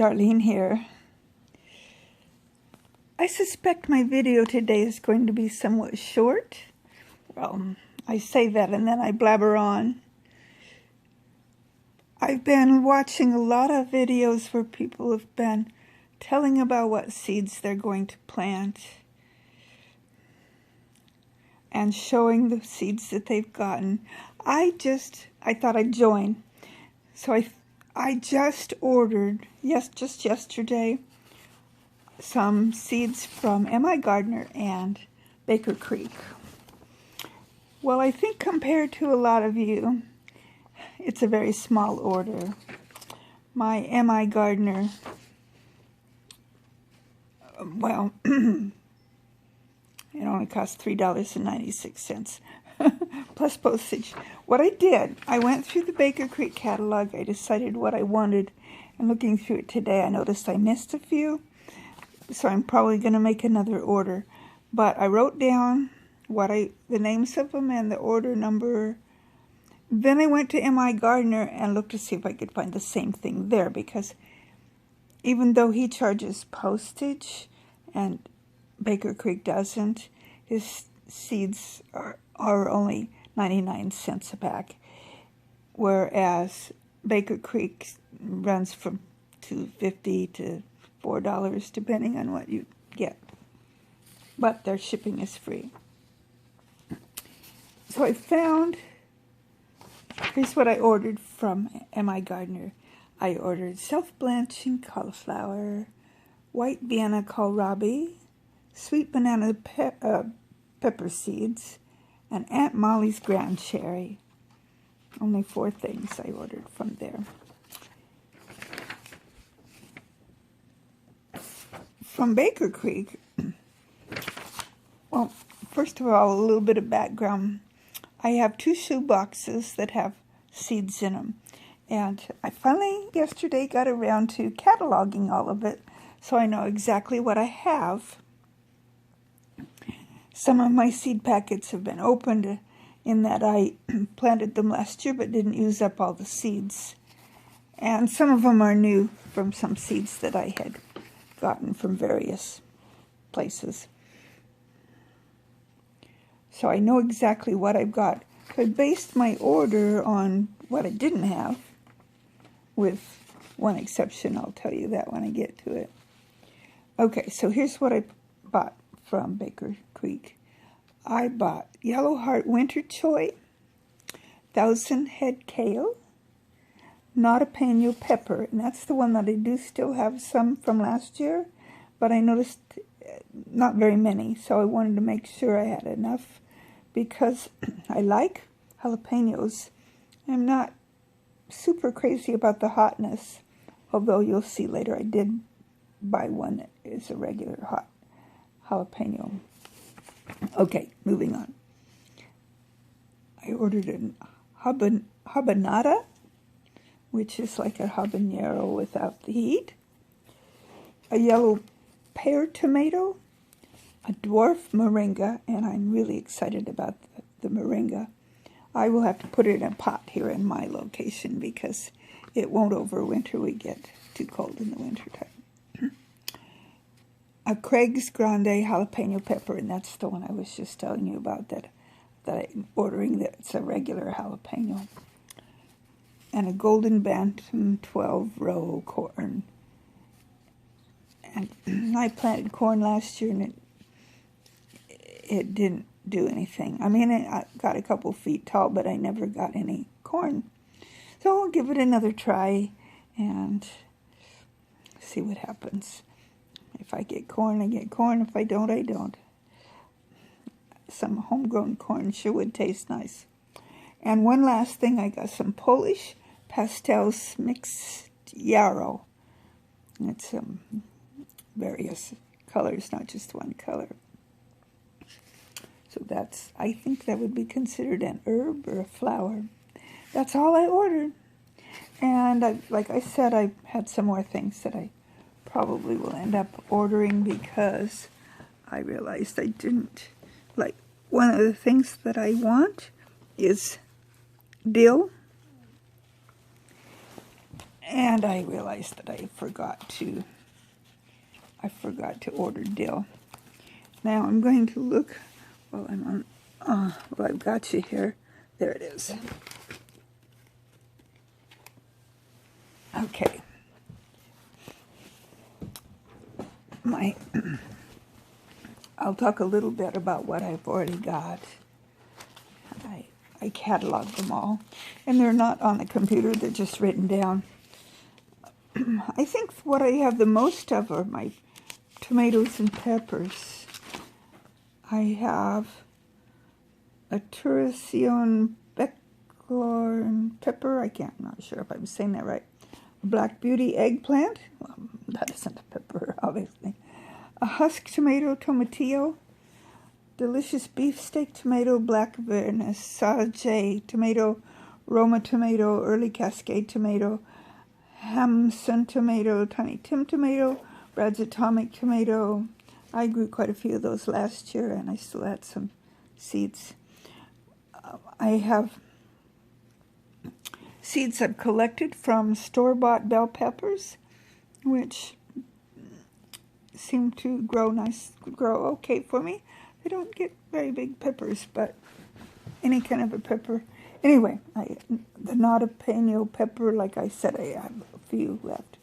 Darlene here. I suspect my video today is going to be somewhat short. Well, I say that and then I blabber on. I've been watching a lot of videos where people have been telling about what seeds they're going to plant and showing the seeds that they've gotten. I thought I'd join. So I just ordered, just yesterday, some seeds from M.I. Gardner and Baker Creek. Well, I think compared to a lot of you, it's a very small order. My M.I. Gardner, well, it only cost $3.96 plus postage. What I did, I went through the Baker Creek catalog. I decided what I wanted, and looking through it today, I noticed I missed a few, so I'm probably going to make another order. But I wrote down the names of them and the order number. Then I went to M.I. Gardner and looked to see if I could find the same thing there, because even though he charges postage and Baker Creek doesn't, his seeds are only 99 cents a pack, whereas Baker Creek runs from $2.50 to $4 depending on what you get, but their shipping is free. So I found, here's what I ordered from M.I. Gardner. I ordered self-blanching cauliflower, white Vienna kohlrabi, sweet banana pepper seeds, and Aunt Molly's ground cherry. Only 4 things I ordered from there. From Baker Creek, well, first of all, a little bit of background. I have 2 shoe boxes that have seeds in them. And I finally, yesterday, got around to cataloging all of it, so I know exactly what I have. Some of my seed packets have been opened in that I planted them last year but didn't use up all the seeds. And some of them are new from some seeds that I had gotten from various places. So I know exactly what I've got. So I based my order on what I didn't have, with one exception. I'll tell you that when I get to it. Okay, so here's what I bought from Baker Creek. I bought Yellow Heart Winter Choy, 1,000 Head Kale, Jalapeno Pepper, and that's the one that I do still have some from last year, but I noticed not very many, so I wanted to make sure I had enough because I like jalapenos. I'm not super crazy about the hotness, although you'll see later I did buy one that is a regular hot jalapeno. Okay, moving on. I ordered a habanada, which is like a habanero without the heat, a yellow pear tomato, a dwarf moringa, and I'm really excited about the moringa. I will have to put it in a pot here in my location because it won't overwinter. We get too cold in the wintertime. A Craig's Grande jalapeno pepper, and that's the one I was just telling you about that I'm ordering. That's a regular jalapeno. And a Golden Bantam 12-row corn. And I planted corn last year, and it didn't do anything. I mean, I got a couple feet tall, but I never got any corn. So I'll give it another try and see what happens. If I get corn, I get corn. If I don't, I don't. Some homegrown corn sure would taste nice. And one last thing, I got some Polish pastels mixed yarrow. It's various colors, not just one color. So I think that would be considered an herb or a flower. That's all I ordered. And like I said, I had some more things that I probably will end up ordering because I realized I didn't like. One of the things that I want is dill. And I realized that I forgot to order dill. Now I'm going to look while I'm on, well, I've got you here. There it is. Okay. I'll talk a little bit about what I've already got. I cataloged them all, and they're not on the computer, they're just written down. I think what I have the most of are my tomatoes and peppers. I have a Turacion Becklorn pepper. I'm not sure if I'm saying that right. A Black Beauty eggplant. Well, that isn't a pepper, obviously. A husk tomato tomatillo. Delicious beefsteak tomato, black Versace tomato, Roma tomato, early Cascade tomato, Hamson tomato, Tiny Tim tomato, Brad's Atomic tomato. I grew quite a few of those last year, and I still had some seeds. I have seeds I've collected from store-bought bell peppers, which seem to grow okay for me. They don't get very big peppers, but any kind of a pepper. Anyway, the Notapeno pepper, like I said, I have a few left.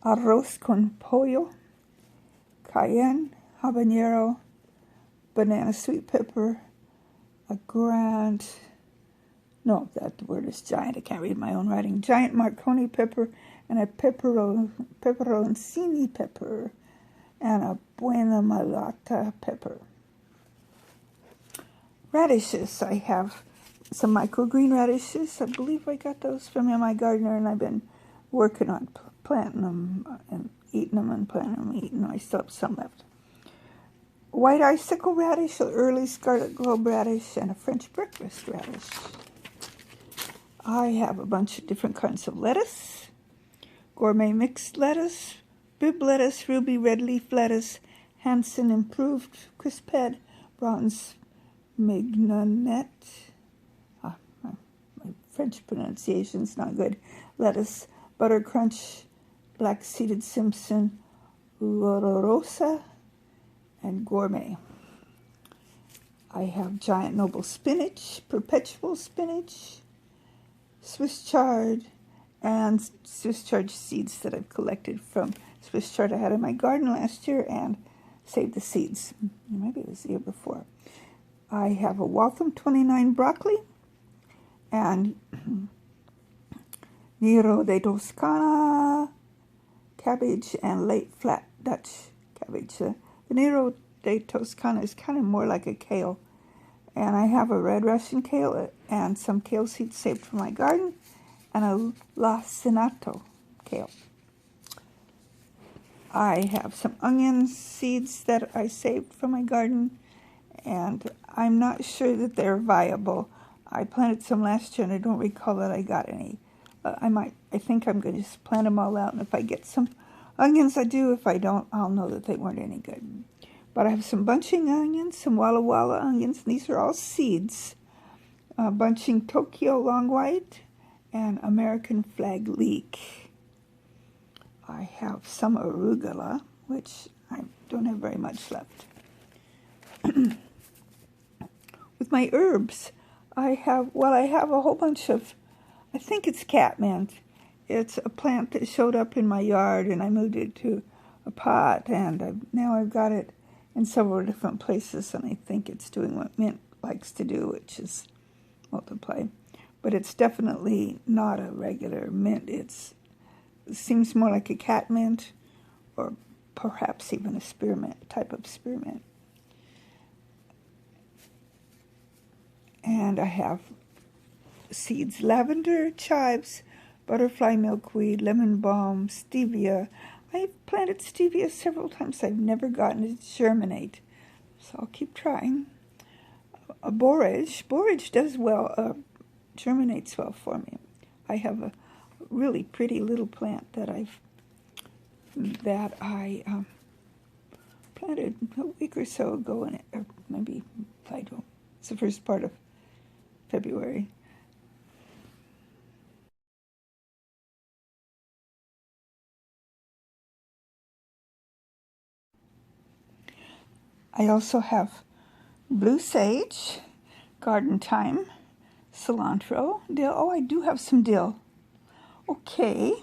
Arroz con pollo, cayenne, habanero, banana sweet pepper, a grand, no, that word is giant, I can't read my own writing, giant Marconi pepper, and a pepperoncini pepper, and a buena malata pepper. Radishes, I have some microgreen radishes. I believe I got those from my gardener, and I've been working on planting them and eating them and planting them and eating them. I still have some left. White icicle radish, an early scarlet globe radish, and a French breakfast radish. I have a bunch of different kinds of lettuce. Gourmet mixed lettuce, bib lettuce, ruby red leaf lettuce, Hanson improved crisp head, bronze mignonette, my French pronunciation's not good, lettuce, butter crunch, black seeded Simpson, Rosa, and gourmet. I have giant noble spinach, perpetual spinach, Swiss chard, and Swiss chard seeds that I've collected from Swiss chard I had in my garden last year and saved the seeds. Maybe it was the year before. I have a Waltham 29 broccoli and Nero de Toscana cabbage and late flat Dutch cabbage. The Nero de Toscana is kind of more like a kale. And I have a red Russian kale and some kale seeds saved from my garden and a lacinato kale. I have some onion seeds that I saved from my garden, and I'm not sure that they're viable. I planted some last year, and I don't recall that I got any. I think I'm going to just plant them all out, and if I get some onions, I do. If I don't, I'll know that they weren't any good. But I have some bunching onions, some Walla Walla onions, and these are all seeds. Bunching Tokyo long white and American flag leek. I have some arugula, which I don't have very much left. With my herbs, I have a whole bunch of, I think it's catmint. It's a plant that showed up in my yard, and I moved it to a pot, and now I've got it in several different places, and I think it's doing what mint likes to do, which is multiply. But it's definitely not a regular mint. It seems more like a catmint, or perhaps even a spearmint, type of spearmint. And I have seeds: lavender, chives, butterfly milkweed, lemon balm, stevia. I've planted stevia several times. I've never gotten it to germinate, so I'll keep trying. Borage does well, germinates well for me. I have a really pretty little plant that I planted a week or so ago, or maybe it's the first part of February. I also have blue sage, garden thyme, cilantro, dill. Oh, I do have some dill. Okay,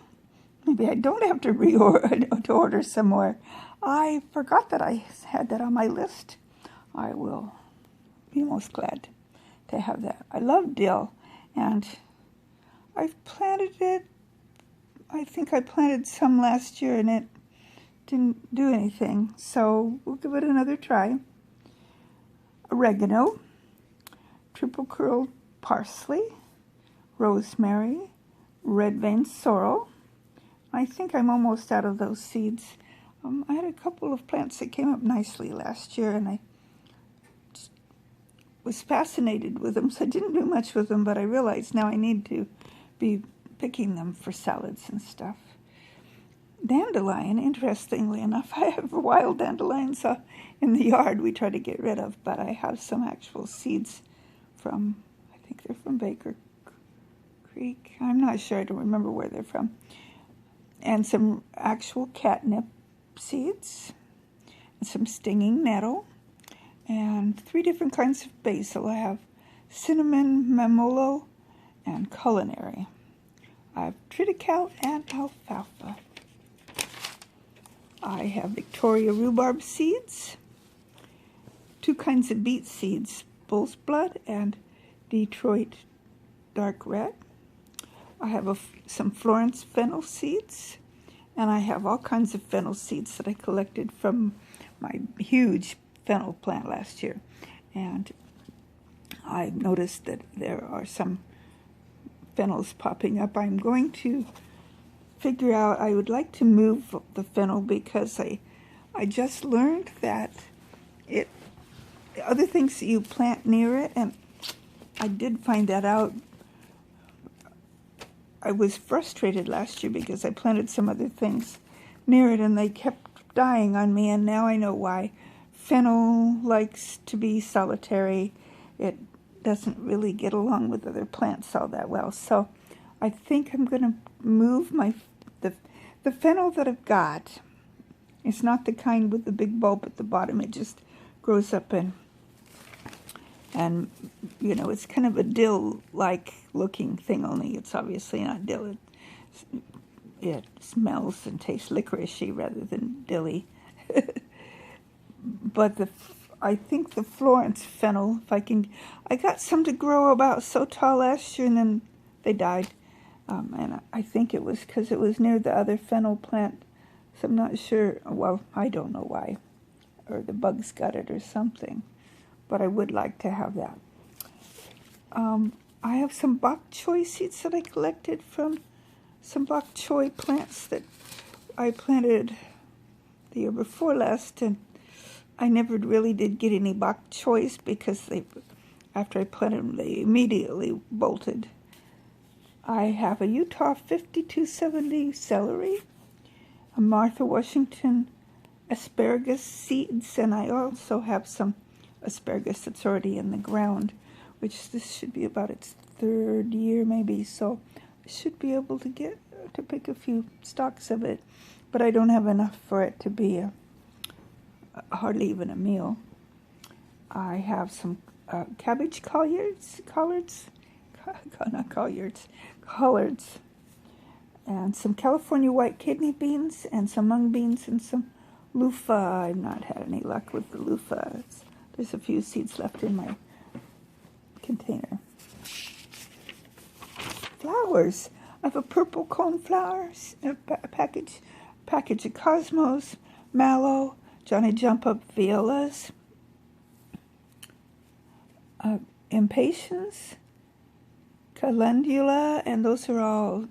maybe I don't have to order some more. I forgot that I had that on my list. I will be most glad to have that. I love dill, and I've planted it. I think I planted some last year, and it didn't do anything, so we'll give it another try. Oregano, triple curled parsley, rosemary, red vein sorrel. I think I'm almost out of those seeds. I had a couple of plants that came up nicely last year, and I was fascinated with them, so I didn't do much with them, but I realized now I need to be picking them for salads and stuff. Dandelion, interestingly enough, I have wild dandelions in the yard we try to get rid of, but I have some actual seeds from, I think they're from Baker Creek. I'm not sure, I don't remember where they're from. And some actual catnip seeds, and some stinging nettle, and 3 different kinds of basil. I have cinnamon, memolo, and culinary. I have triticale and alfalfa. I have Victoria rhubarb seeds, 2 kinds of beet seeds, bull's blood and Detroit dark red. I have some Florence fennel seeds, and I have all kinds of fennel seeds that I collected from my huge fennel plant last year. And I noticed that there are some fennels popping up. I'm going to figure out, I would like to move the fennel because I just learned that other things that you plant near it, and I did find that out. I was frustrated last year because I planted some other things near it and they kept dying on me, and now I know why. Fennel likes to be solitary. It doesn't really get along with other plants all that well. So I think I'm going to move the fennel that I've got. It's not the kind with the big bulb at the bottom. It just grows up and you know, it's kind of a dill-like looking thing, only it's obviously not dill. It smells and tastes licoricey rather than dilly. But I think the Florence fennel, I got some to grow about so tall last year, and then they died. And I think it was because it was near the other fennel plant, so I'm not sure. Well, I don't know why, or the bugs got it or something. But I would like to have that. I have some bok choy seeds that I collected from some bok choy plants that I planted the year before last, and I never really did get any bok choys because after I planted them, they immediately bolted. I have a Utah 5270 celery, a Martha Washington asparagus seeds, and I also have some asparagus that's already in the ground, which this should be about its 3rd year maybe, so I should be able to pick a few stalks of it, but I don't have enough for it to be hardly even a meal. I have some cabbage collards, and some California white kidney beans, and some mung beans, and some loofah. I've not had any luck with the loofah. There's a few seeds left in my container. Flowers. I have a purple coneflower package of cosmos, mallow, Johnny Jump Up violas, impatiens, calendula, and those are all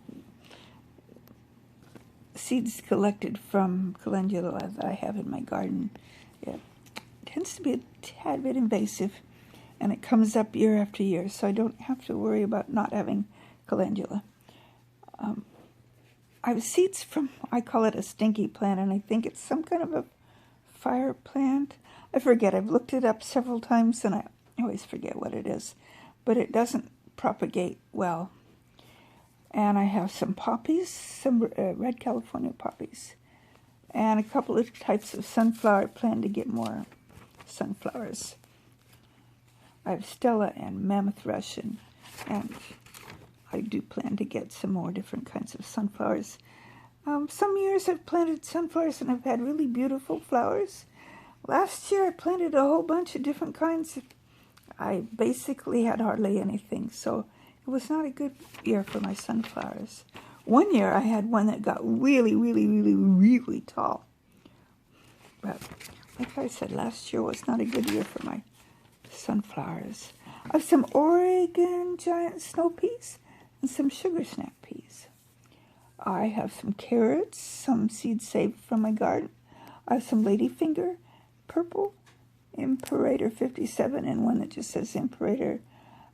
seeds collected from calendula that I have in my garden. It tends to be a tad bit invasive, and it comes up year after year, so I don't have to worry about not having calendula. I have seeds from, I call it a stinky plant, and I think it's some kind of a fire plant. I forget. I've looked it up several times, and I always forget what it is, but it doesn't propagate well. And I have some poppies, some red California poppies, and a couple of types of sunflower. I plan to get more sunflowers. I have Stella and Mammoth Russian, and I do plan to get some more different kinds of sunflowers. Some years I've planted sunflowers and I've had really beautiful flowers. Last year I planted a whole bunch of different kinds. I basically had hardly anything, so it was not a good year for my sunflowers. One year I had one that got really, really, really, really tall. But like I said, last year was not a good year for my sunflowers. I have some Oregon giant snow peas and some sugar snap peas. I have some carrots, some seeds saved from my garden. I have some ladyfinger, purple, Imperator 57, and one that just says Imperator,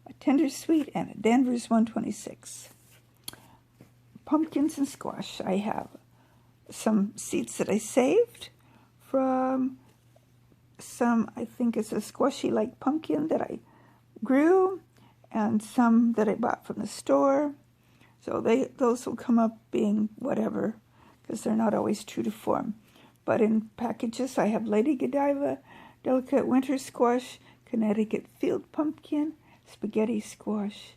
a tender sweet, and a Danvers 126. Pumpkins and squash. I have some seeds that I saved from some, I think it's a squashy-like pumpkin that I grew, and some that I bought from the store. So those will come up being whatever, because they're not always true to form. But in packages, I have Lady Godiva, Delicate Winter Squash, Connecticut Field Pumpkin, Spaghetti Squash,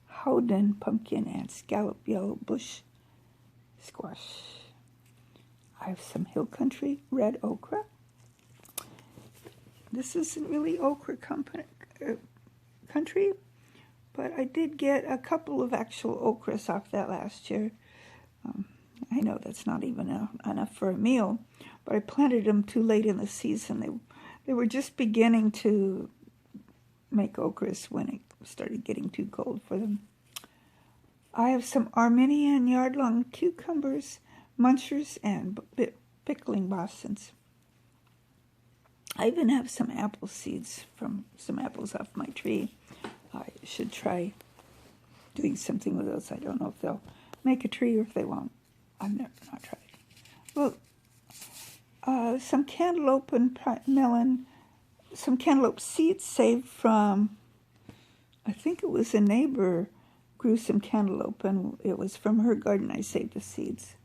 Howden Pumpkin, and Scallop Yellow Bush Squash. I have some Hill Country Red Okra. This isn't really okra country, but I did get a couple of actual okras off that last year. I know that's not even enough for a meal, but I planted them too late in the season. They were just beginning to make okras when it started getting too cold for them. I have some Armenian yard-long cucumbers, munchers, and pickling Bostons. I even have some apple seeds from some apples off my tree. I should try doing something with those. I don't know if they'll make a tree or if they won't. I've not tried. Well, some cantaloupe and melon, some cantaloupe seeds saved from, I think it was a neighbor grew some cantaloupe, and it was from her garden I saved the seeds.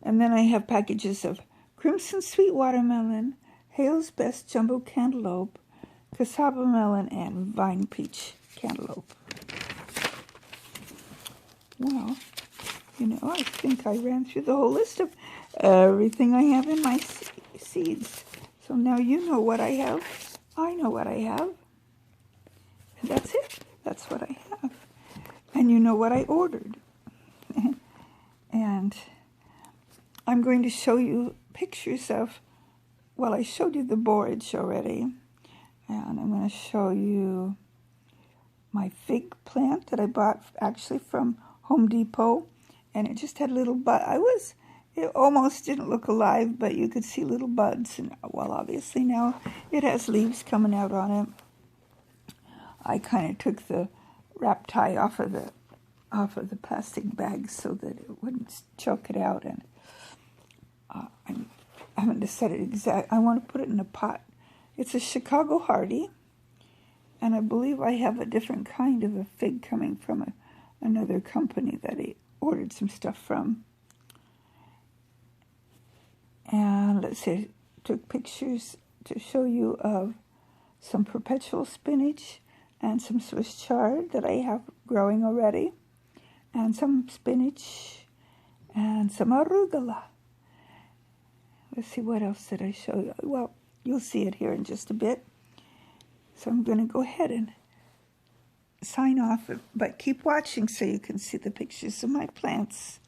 And then I have packages of crimson sweet watermelon, Hale's Best Jumbo Cantaloupe, cassava melon, and vine peach cantaloupe. Well, I think I ran through the whole list of everything I have in my seeds. So now you know what I have. I know what I have. And that's it. That's what I have. And you know what I ordered. And I'm going to show you pictures of, well, I showed you the borage already. And I'm going to show you my fig plant that I bought actually from Home Depot. And it just had little buds. It almost didn't look alive, but you could see little buds. And well, obviously now it has leaves coming out on it. I kind of took the wrap tie off of the plastic bag so that it wouldn't choke it out. And I haven't decided exactly. I want to put it in a pot. It's a Chicago Hardy, and I believe I have a different kind of a fig coming from another company that I ordered some stuff from. And let's see, I took pictures to show you of some perpetual spinach and some Swiss chard that I have growing already, and some spinach and some arugula. Let's see, what else did I show you? Well, you'll see it here in just a bit. So I'm going to go ahead and sign off, but keep watching so you can see the pictures of my plants.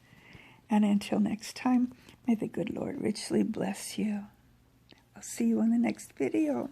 And until next time, may the good Lord richly bless you. I'll see you in the next video.